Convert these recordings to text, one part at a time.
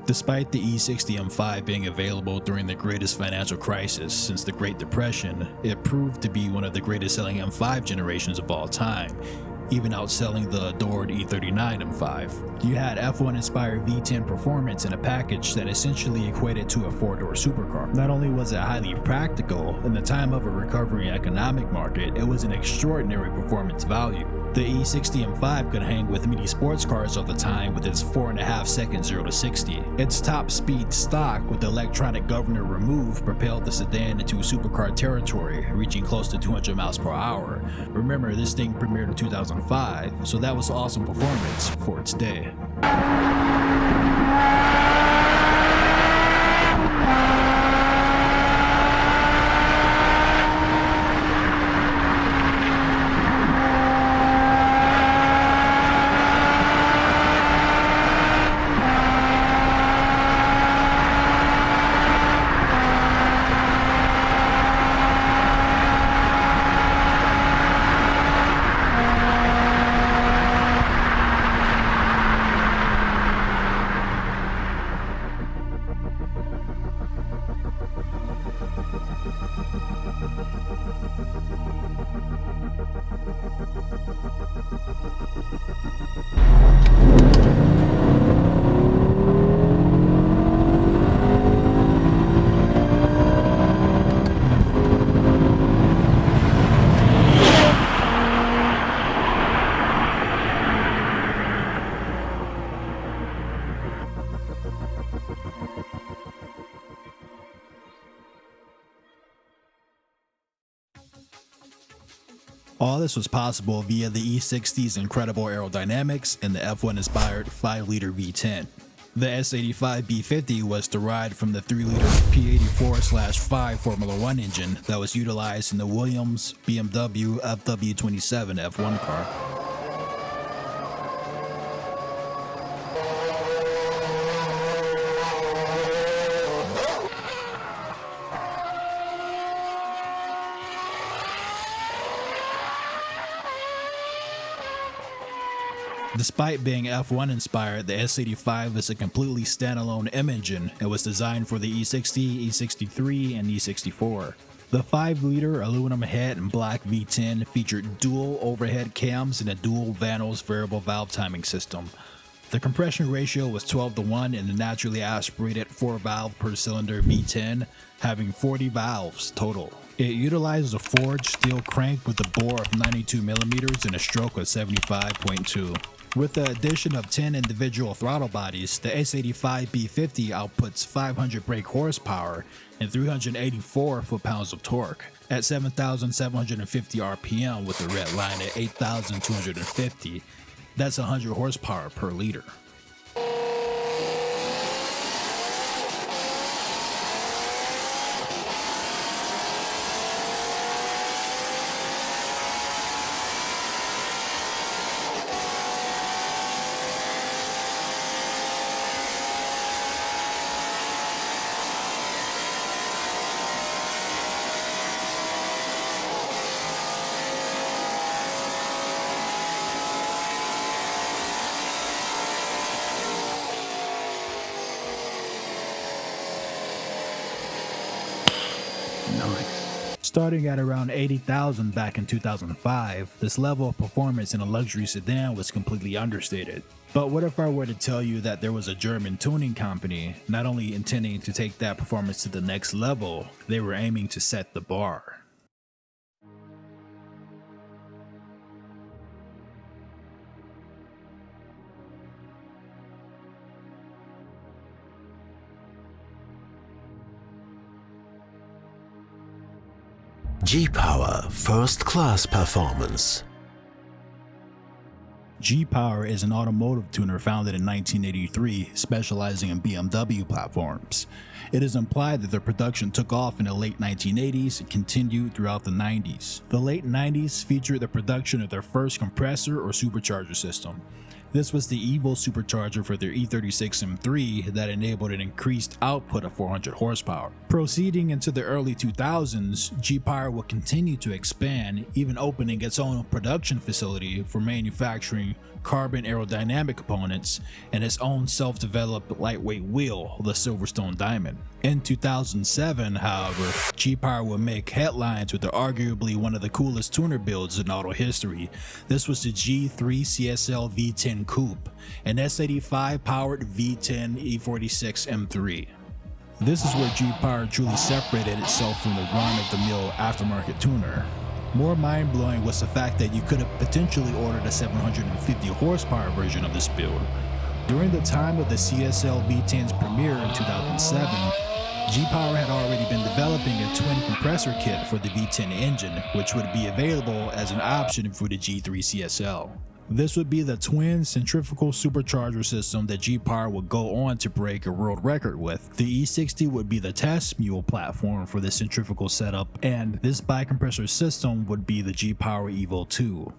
Despite the E60 M5 being available during the greatest financial crisis since the Great Depression, it proved to be one of the greatest selling M5 generations of all time, even outselling the adored E39 M5. You had F1 inspired V10 performance in a package that essentially equated to a four-door supercar. Not only was it highly practical, in the time of a recovering economic market, it was an extraordinary performance value. The E60 M5 could hang with many sports cars of the time with its 4.5 second 0 to 60. Its top speed stock with the electronic governor removed propelled the sedan into supercar territory, reaching close to 200 miles per hour. Remember, this thing premiered in 2005, so that was awesome performance for its day. All this was possible via the E60's incredible aerodynamics and the F1-inspired 5-liter V10. The S85 B50 was derived from the 3-liter P84/5 Formula 1 engine that was utilized in the Williams BMW FW27 car. Despite being F1 inspired, the S85 is a completely standalone M engine and was designed for the E60, E63, and E64. The 5-liter aluminum head and black V10 featured dual overhead cams and a dual Vanos variable valve timing system. The compression ratio was 12:1 in the naturally aspirated 4-valve per cylinder V10, having 40 valves total. It utilizes a forged steel crank with a bore of 92mm and a stroke of 75.2. With the addition of 10 individual throttle bodies, the S85 B50 outputs 500 brake horsepower and 384 foot-pounds of torque at 7,750 RPM with the red line at 8,250. That's 100 horsepower per liter. Starting at around 80,000 back in 2005, this level of performance in a luxury sedan was completely understated. But what if I were to tell you that there was a German tuning company not only intending to take that performance to the next level, they were aiming to set the bar. GPower First Class Performance. GPower is an automotive tuner founded in 1983, specializing in BMW platforms. It is implied that their production took off in the late 1980s and continued throughout the 90s. The late 90s featured the production of their first compressor or supercharger system. This was the evil supercharger for their E46 M3 that enabled an increased output of 400 horsepower. Proceeding into the early 2000s, GPower would continue to expand, even opening its own production facility for manufacturing carbon aerodynamic components and its own self-developed lightweight wheel, the Silverstone Diamond. In 2007, however, GPower would make headlines with arguably one of the coolest tuner builds in auto history. This was the G3 CSL V10 Coupe, an S85 powered V10 E46 M3. This is where GPower truly separated itself from the run-of-the-mill aftermarket tuner. More mind-blowing was the fact that you could have potentially ordered a 750 horsepower version of this build. During the time of the CSL V10's premiere in 2007, GPower had already been developing a twin compressor kit for the V10 engine, which would be available as an option for the G3 CSL. This would be the twin centrifugal supercharger system that GPower would go on to break a world record with. The E60 would be the test mule platform for the centrifugal setup, and this bi-kompressor system would be the GPower Evo 2.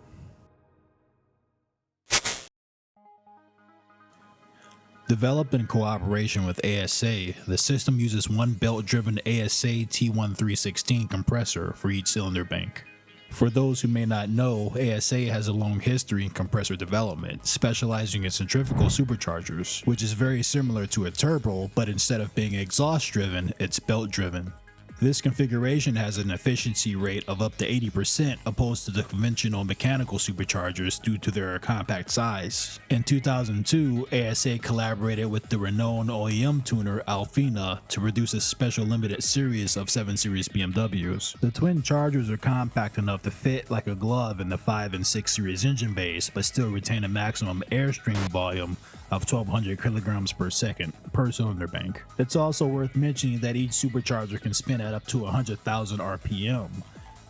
Developed in cooperation with ASA, the system uses one belt-driven ASA T1316 compressor for each cylinder bank. For those who may not know, ASA has a long history in compressor development, specializing in centrifugal superchargers, which is very similar to a turbo, but instead of being exhaust-driven, it's belt-driven. This configuration has an efficiency rate of up to 80% opposed to the conventional mechanical superchargers due to their compact size. In 2002, ASA collaborated with the renowned OEM tuner Alfina to produce a special limited series of 7 Series BMWs. The twin chargers are compact enough to fit like a glove in the 5 and 6 Series engine bays, but still retain a maximum airstream volume of 1200 kilograms per second per cylinder bank. It's also worth mentioning that each supercharger can spin at up to 100,000 RPM.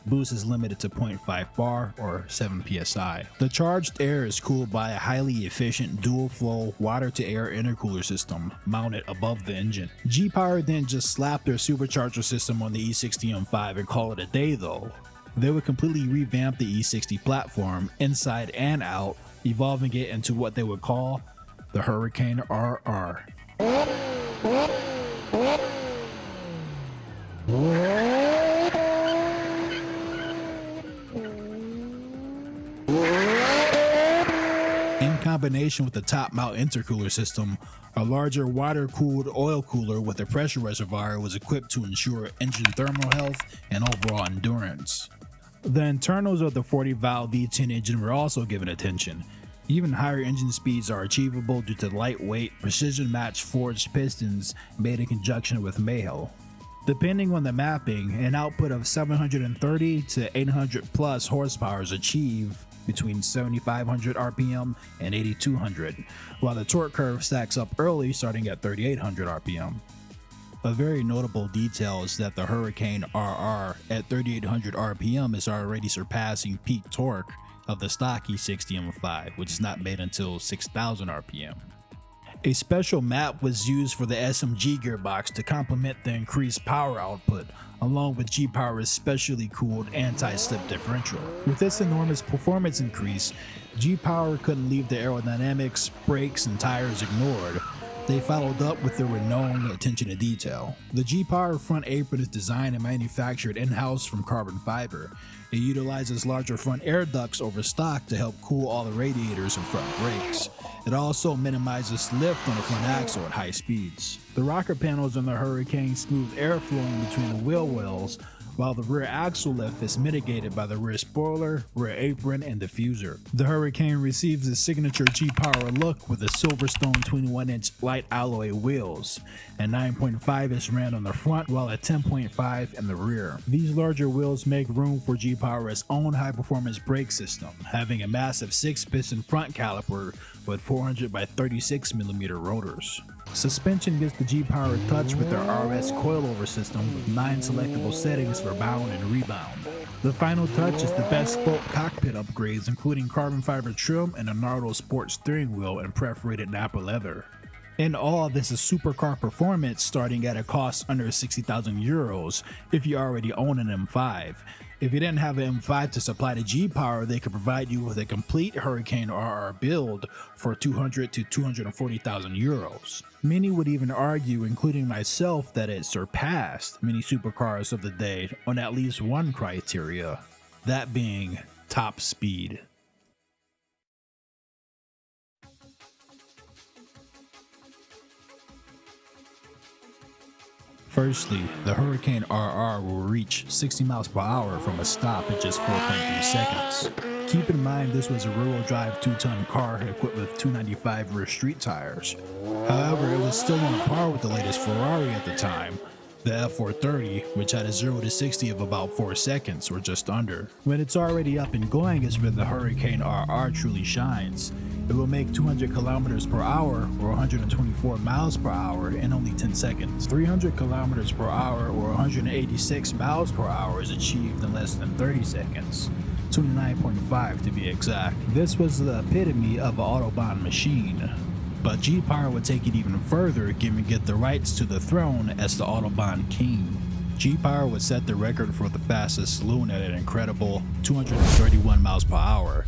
Boost is limited to 0.5 bar or 7 psi. The charged air is cooled by a highly efficient dual-flow water-to-air intercooler system mounted above the engine. GPower then just slapped their supercharger system on the E60 M5 and call it a day though. They would completely revamp the E60 platform inside and out, evolving it into what they would call the Hurricane RR. In combination with the top mount intercooler system, a larger water-cooled oil cooler with a pressure reservoir was equipped to ensure engine thermal health and overall endurance. The internals of the 40-valve V10 engine were also given attention. Even higher engine speeds are achievable due to lightweight, precision-matched forged pistons made in conjunction with Mayhew. Depending on the mapping, an output of 730 to 800 plus horsepower is achieved between 7,500 RPM and 8,200, while the torque curve stacks up early starting at 3,800 RPM. A very notable detail is that the Hurricane RR at 3,800 RPM is already surpassing peak torque of the stock E60 M5, which is not made until 6,000 RPM. A special map was used for the SMG gearbox to complement the increased power output, along with GPower's specially cooled anti-slip differential. With this enormous performance increase, GPower couldn't leave the aerodynamics, brakes, and tires ignored. They followed up with their renowned attention to detail. The GPower front apron is designed and manufactured in-house from carbon fiber. It utilizes larger front air ducts over stock to help cool all the radiators and front brakes. It also minimizes lift on the front axle at high speeds. The rocker panels on the Hurricane smooth airflow between the wheel wells, while the rear axle lift is mitigated by the rear spoiler, rear apron, and diffuser. The Hurricane receives its signature GPower look with the Silverstone 21-inch light alloy wheels, and 9.5-inch rim on the front, while a 10.5 in the rear. These larger wheels make room for GPower's own high-performance brake system, having a massive 6-piston front caliper with 400 by 36mm rotors. Suspension gets the GPower touch with their RS coilover system with 9 selectable settings for bound and rebound. The final touch is the bespoke cockpit upgrades, including carbon fiber trim and a Nardo Sport steering wheel and perforated Napa leather. In all, this is supercar performance starting at a cost under 60,000 euros if you already own an M5. If you didn't have an M5 to supply to GPower, they could provide you with a complete Hurricane RR build for 200 to 240,000 euros. Many would even argue, including myself, that it surpassed many supercars of the day on at least one criteria, that being top speed. Firstly, the Hurricane RR will reach 60 miles per hour from a stop in just 4.3 seconds. Keep in mind this was a rear-wheel drive 2-ton car equipped with 295 rear street tires. However, it was still on par with the latest Ferrari at the time, the F430, which had a 0 to 60 of about 4 seconds or just under. When it's already up and going is where the Hurricane RR truly shines. It will make 200 kilometers per hour or 124 miles per hour in only 10 seconds. 300 kilometers per hour or 186 miles per hour is achieved in less than 30 seconds. 29.5 to be exact. This was the epitome of an Autobahn machine. But GPower would take it even further, giving it the rights to the throne as the Autobahn king. GPower would set the record for the fastest saloon at an incredible 231 miles per hour.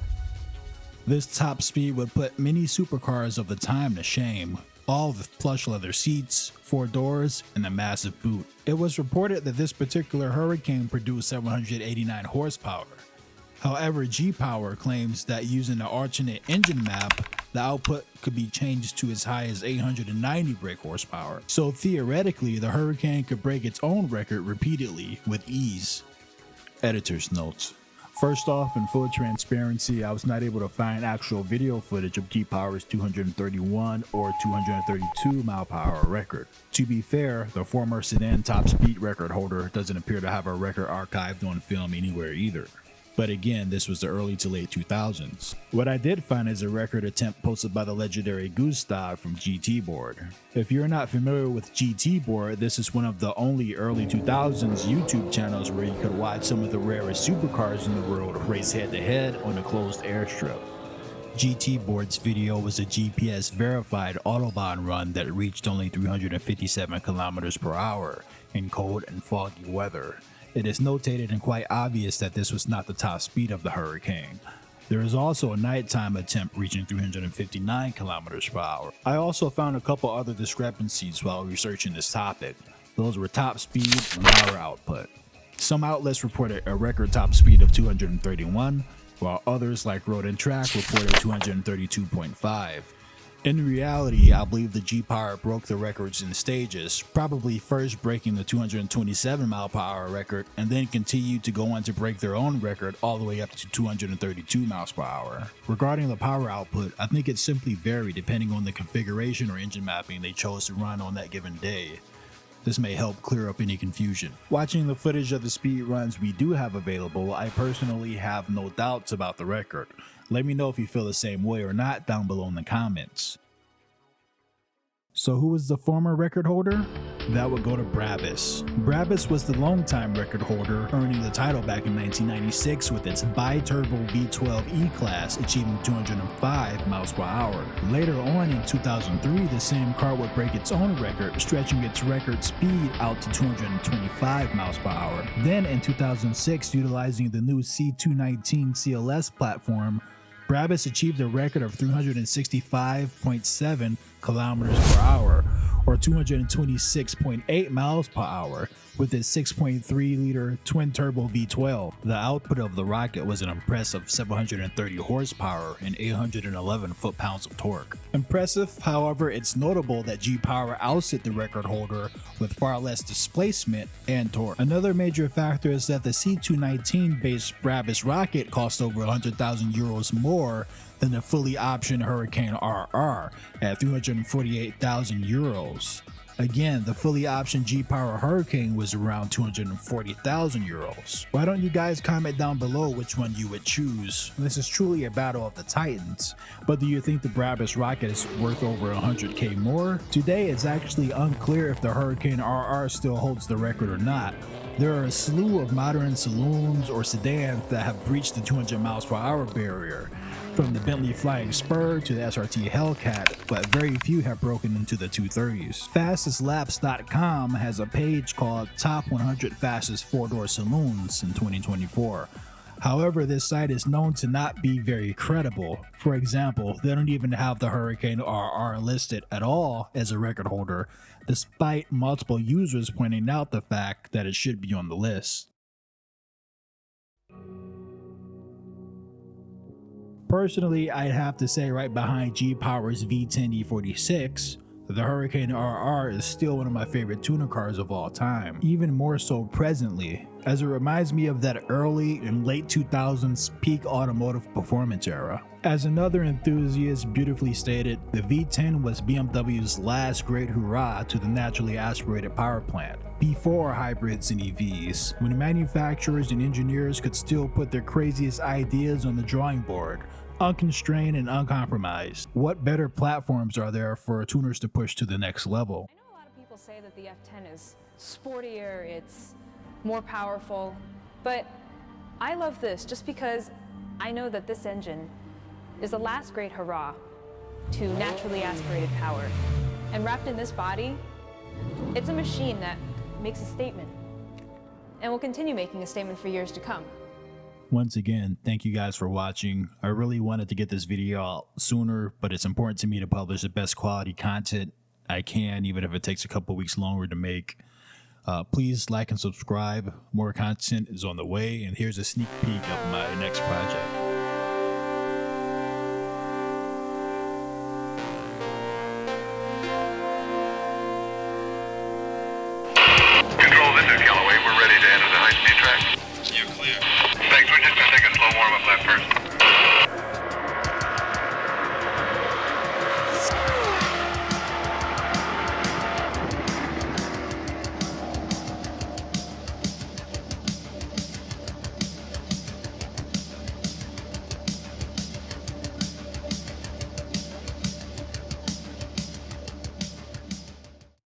This top speed would put many supercars of the time to shame, all with plush leather seats, 4 doors, and a massive boot. It was reported that this particular Hurricane produced 789 horsepower. However, GPower claims that using the alternate engine map, the output could be changed to as high as 890 brake horsepower. So theoretically, the Hurricane could break its own record repeatedly with ease. Editor's notes. First off, in full transparency, I was not able to find actual video footage of GPower's 231 or 232 mile per hour record. To be fair, the former Sedan top speed record holder doesn't appear to have a record archived on film anywhere either. But again, this was the early to late 2000s. What I did find is a record attempt posted by the legendary Gustav from GTBoARD. If you're not familiar with GTBoARD, this is one of the only early 2000s YouTube channels where you could watch some of the rarest supercars in the world race head to head on a closed airstrip. GTBoARD's video was a GPS verified Autobahn run that reached only 357 kilometers per hour in cold and foggy weather. It is notated and quite obvious that this was not the top speed of the Hurricane. There is also a nighttime attempt reaching 359 kilometers per hour. I also found a couple other discrepancies while researching this topic. Those were top speed and power output. Some outlets reported a record top speed of 231, while others like Road and Track reported 232.5. In reality, I believe the GPower broke the records in stages, probably first breaking the 227 mile per hour record and then continued to go on to break their own record all the way up to 232 miles per hour. Regarding the power output, I think it simply varied depending on the configuration or engine mapping they chose to run on that given day. This may help clear up any confusion. Watching the footage of the speed runs we do have available, I personally have no doubts about the record. Let me know if you feel the same way or not down below in the comments. So who was the former record holder? That would go to Brabus. Brabus was the longtime record holder, earning the title back in 1996 with its bi-turbo V12 E-Class achieving 205 miles per hour. Later on in 2003, the same car would break its own record, stretching its record speed out to 225 miles per hour. Then in 2006, utilizing the new C219 CLS platform, Brabus achieved a record of 365.7 kilometers per hour, or 226.8 miles per hour, with its 6.3-liter twin-turbo V12. The output of the rocket was an impressive 730 horsepower and 811 foot-pounds of torque. Impressive, however, it's notable that GPower ousted the record holder with far less displacement and torque. Another major factor is that the C219-based Brabus rocket cost over 100,000 euros more than the fully optioned Hurricane RR at 348,000 euros. Again, the fully optioned GPower Hurricane was around 240,000 euros. Why don't you guys comment down below which one you would choose? This is truly a battle of the titans. But do you think the Brabus rocket is worth over 100k more? Today it's actually unclear if the Hurricane RR still holds the record or not. There are a slew of modern saloons or sedans that have breached the 200 miles per hour barrier. from the Bentley Flying Spur to the SRT Hellcat, but very few have broken into the 230s. FastestLaps.com has a page called Top 100 Fastest 4-Door Saloons in 2024. However, this site is known to not be very credible. For example, they don't even have the Hurricane RR listed at all as a record holder, despite multiple users pointing out the fact that it should be on the list. Personally, I'd have to say right behind GPower's V10 E46, the Hurricane RR is still one of my favorite tuner cars of all time, even more so presently, as it reminds me of that early and late 2000s peak automotive performance era. As another enthusiast beautifully stated, the V10 was BMW's last great hurrah to the naturally aspirated power plant, before hybrids and EVs, when manufacturers and engineers could still put their craziest ideas on the drawing board, unconstrained and uncompromised. What better platforms are there for tuners to push to the next level? I know a lot of people say that the F10 is sportier, it's more powerful, but I love this just because I know that this engine is the last great hurrah to naturally aspirated power. And wrapped in this body, it's a machine that makes a statement and will continue making a statement for years to come. Once again, thank you guys for watching. I really wanted to get this video out sooner, but it's important to me to publish the best quality content I can, even if it takes a couple weeks longer to make. Please like and subscribe. More content is on the way, and here's a sneak peek of my next project. Control, this is Callaway. We're ready to enter the high-speed track. You're clear. Thanks. We're just going to take a slow warm-up lap first.